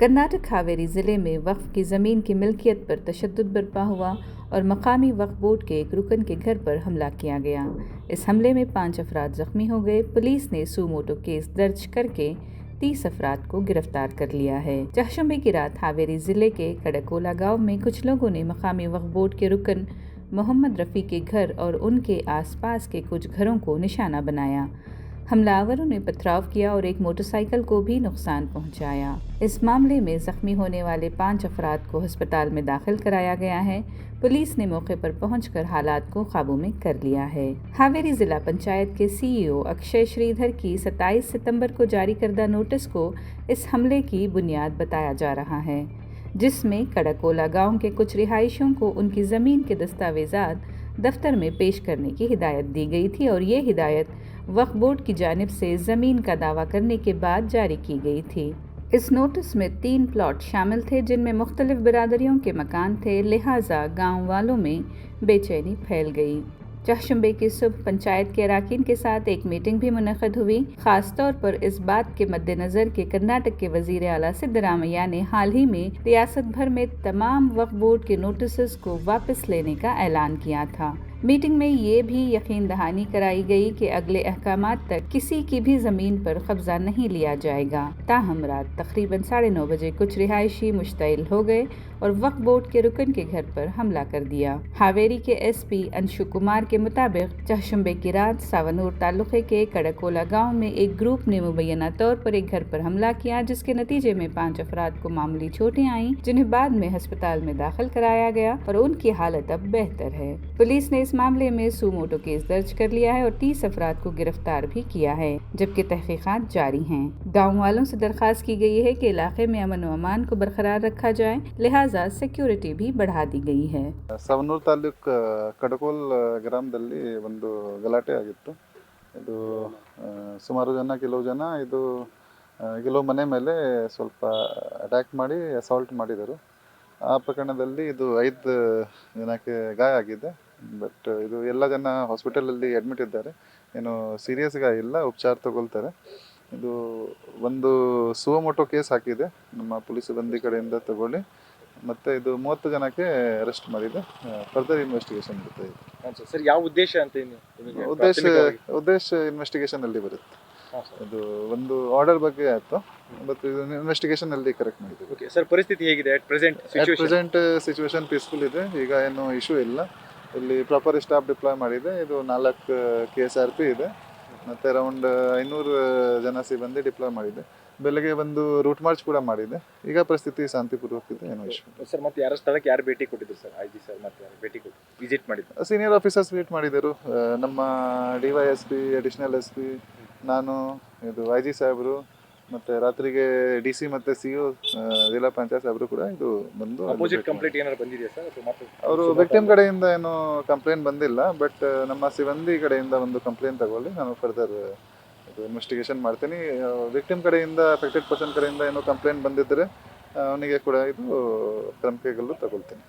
कर्नाटक हावेरी ज़िले में वक्फ की ज़मीन की मिल्कियत पर तशद्दुद बरपा हुआ और मकामी वक्फ बोर्ड के एक रुकन के घर पर हमला किया गया। इस हमले में 5 अफराद ज़ख्मी हो गए। पुलिस ने सू मोटो केस दर्ज करके 30 अफराद को गिरफ्तार कर लिया है। चहशुम्बे की रात हावेरी ज़िले के कड़कोला गाँव में कुछ लोगों ने मकामी वक्फ बोर्ड के रुकन मोहम्मद रफ़ी के घर और उनके आसपास के कुछ घरों को निशाना बनाया। हमलावरों ने पथराव किया और एक मोटरसाइकिल को भी नुकसान पहुंचाया। इस मामले में जख्मी होने वाले 5 अफराद को अस्पताल में दाखिल कराया गया है। पुलिस ने मौके पर पहुंचकर हालात को काबू में कर लिया है। हावेरी जिला पंचायत के सीईओ अक्षय श्रीधर की 27 सितंबर को जारी करदा नोटिस को इस हमले की बुनियाद बताया जा रहा है, जिसमें कड़कोला गांव के कुछ रिहायशियों को उनकी ज़मीन के दस्तावेजात दफ्तर में पेश करने की हिदायत दी गई थी और ये हिदायत वक्फ बोर्ड की जानिब से ज़मीन का दावा करने के बाद जारी की गई थी। इस नोटिस में 3 प्लॉट शामिल थे जिनमें मुख्तलिफ बिरादरियों के मकान थे, लिहाजा गांव वालों में बेचैनी फैल गई। चहशुम्बे की सुबह पंचायत के अराकीन के साथ एक मीटिंग भी मुनक़द हुई। ख़ास तौर पर इस बात के मद्देनज़र कि कर्नाटक के वज़ीर आला सिद्धरामैया ने हाल ही में रियासत भर में तमाम वक्फ बोर्ड के नोटिस को वापस लेने का ऐलान किया था। मीटिंग में ये भी यकीन दहानी कराई गई कि अगले अहकामात तक किसी की भी ज़मीन पर कब्जा नहीं लिया जाएगा। ताहम रात तकरीबन 9:30 बजे कुछ रिहायशी मुश्तइल हो गए और वक्फ बोर्ड के रुकन के घर पर हमला कर दिया। हावेरी के एसपी अंशु कुमार के मुताबिक चहशुम्बे की रात सावनूर तालुके के कड़कोला गाँव में एक ग्रुप ने मुबैना तौर पर एक घर पर हमला किया, जिसके नतीजे में 5 अफराद को मामूली चोटें आईं, जिन्हें बाद में अस्पताल में दाखिल कराया गया और उनकी हालत अब बेहतर है। पुलिस ने इस मामले में सू मोटो केस दर्ज कर लिया है और 30 अफराद को गिरफ्तार भी किया है, जबकि तहकीकात जारी हैं। गाँव वालों से दरख्वास्त की गई है कि इलाके में अमन व अमान को बरकरार रखा जाए, लिहाजा सिक्योरिटी भी बढ़ा दी गई है। ಸಾವನೂರು ತಾಲೂಕು ಕಡಕೋಲ್ ಗ್ರಾಮದಲ್ಲಿ ಒಂದು ಗಲಾಟೆ ಆಗಿತ್ತು. ಇದು ಸುಮಾರು ಕೆಲವು ಜನ ಕೆಲವು ಮನೆ ಮೇಲೆ ಸ್ವಲ್ಪ ಅಟ್ಯಾಕ್ ಮಾಡಿ ಅಸಾಲ್ಟ್ ಮಾಡಿದರು. ಆ ಪ್ರಕರಣದಲ್ಲಿ ಇದು 5 ಜನಕ್ಕೆ ಗಾಯ ಆಗಿದೆ. ಬಟ್ ಇದು ಎಲ್ಲ ಜನ ಹಾಸ್ಪಿಟಲಲ್ಲಿ ಅಡ್ಮಿಟ್ ಇದ್ದಾರೆ. ಏನು ಸೀರಿಯಸ್ ಗಾಯ ಇಲ್ಲ, ಉಪಚಾರ ತಗೊಳ್ತಾರೆ. ಇದು ಒಂದು ಸುವಮೋಟೋ ಕೇಸ್ ಹಾಕಿದೆ ನಮ್ಮ ಪೊಲೀಸ್ ಸಿಬ್ಬಂದಿ ಕಡೆಯಿಂದ ತಗೊಳ್ಳಿ, ಮತ್ತು ಇದು 30 ಜನಕ್ಕೆ ಅರೆಸ್ಟ್ ಮಾಡಿದೆ. ಫರ್ದರ್ ಇನ್ವೆಸ್ಟಿಗೇಷನ್ ಇರುತ್ತೆ. ಸರ್, ಯಾವ ಉದ್ದೇಶ ಅಂತ ಉದ್ದೇಶ ಇನ್ವೆಸ್ಟಿಗೇಷನ್ ಅಲ್ಲಿ ಬರುತ್ತೆ. ಅದು ಒಂದು ಆರ್ಡರ್ ಬಗ್ಗೆ ಆಯ್ತು, ಬಟ್ ಇನ್ವೆಸ್ಟಿಗೇಷನ್ ಅಲ್ಲಿ ಕರೆಕ್ಟ್ ಮಾಡಿದ್ದೀವಿ. ಸರ್, ಪರಿಸ್ಥಿತಿ ಹೇಗಿದೆ? ಪ್ರೆಸೆಂಟ್ ಸಿಚುವೇಶನ್ ಪೀಸ್ಫುಲ್ ಇದೆ. ಈಗ ಏನು ಇಶ್ಯೂ ಇಲ್ಲ. ಇಲ್ಲಿ ಪ್ರಾಪರ್ ಸ್ಟಾಫ್ ಡಿಪ್ಲಾಯ್ ಮಾಡಿದೆ. ಇದು 4 KSRP ಇದೆ, ಮತ್ತು ಅರೌಂಡ್ 500 ಜನ ಸಿಬ್ಬಂದಿ ಡಿಪ್ಲಾಯ್ ಮಾಡಿದೆ. ಬೆಳಗ್ಗೆ ಒಂದು ರೂಟ್ ಮಾರ್ಚ್ ಕೂಡ ಮಾಡಿದೆ. ಈಗ ಪರಿಸ್ಥಿತಿ ಶಾಂತಿಪೂರ್ವಕ ಇದೆ, ಏನೋ ಇಶ್ಯೂ ಸರ್. ಮತ್ತೆ ಯಾರ ಸ್ಥಳಕ್ಕೆ ಯಾರು ಭೇಟಿ ಕೊಟ್ಟಿದ್ರು ಸರ್? IG ಸರ್ ಮತ್ತೆ ಭೇಟಿ ಕೊಟ್ಟು ವಿಸಿಟ್ ಮಾಡಿದ್ರು? ಸೀನಿಯರ್ ಆಫೀಸರ್ಸ್ ವಿಸಿಟ್ ಮಾಡಿದರು. ನಮ್ಮ DYSP, ಅಡಿಷನಲ್ SP, ನಾನು, ಇದು IG ಸಾಹೇಬರು, ಮತ್ತು ರಾತ್ರಿಗೆ DC ಮತ್ತು CO ಜಿಲ್ಲಾ ಪಂಚಾಯತ್ ಸಾಹೇಬರು ಕೂಡ ಇದು ಬಂದು ಅಪೋಸಿಟ್ ಕಂಪ್ಲೇಂಟ್ ಏನಾದ್ರು ಬಂದಿದೆಯಾ ಸರ್? ಅವರು ವಿಕ್ಟಿಮ್ ಕಡೆಯಿಂದ ಏನು ಕಂಪ್ಲೇಂಟ್ ಬಂದಿಲ್ಲ, ಬಟ್ ನಮ್ಮ ಸಿಬ್ಬಂದಿ ಕಡೆಯಿಂದ ಒಂದು ಕಂಪ್ಲೇಂಟ್ ತಗೊಳ್ಳಿ, ನಾನು ಫರ್ದರ್ ಇದು ಇನ್ವೆಸ್ಟಿಗೇಷನ್ ಮಾಡ್ತೀನಿ. ವಿಕ್ಟಿಮ್ ಕಡೆಯಿಂದ, ಅಫೆಕ್ಟೆಡ್ ಪರ್ಸನ್ ಕಡೆಯಿಂದ ಏನೋ ಕಂಪ್ಲೇಂಟ್ ಬಂದಿದ್ದರೆ ಅವನಿಗೆ ಕೂಡ ಇದು ಕ್ರಮ ಕೈಗೊಳ್ಳಲು ತಗೊಳ್ತೀನಿ.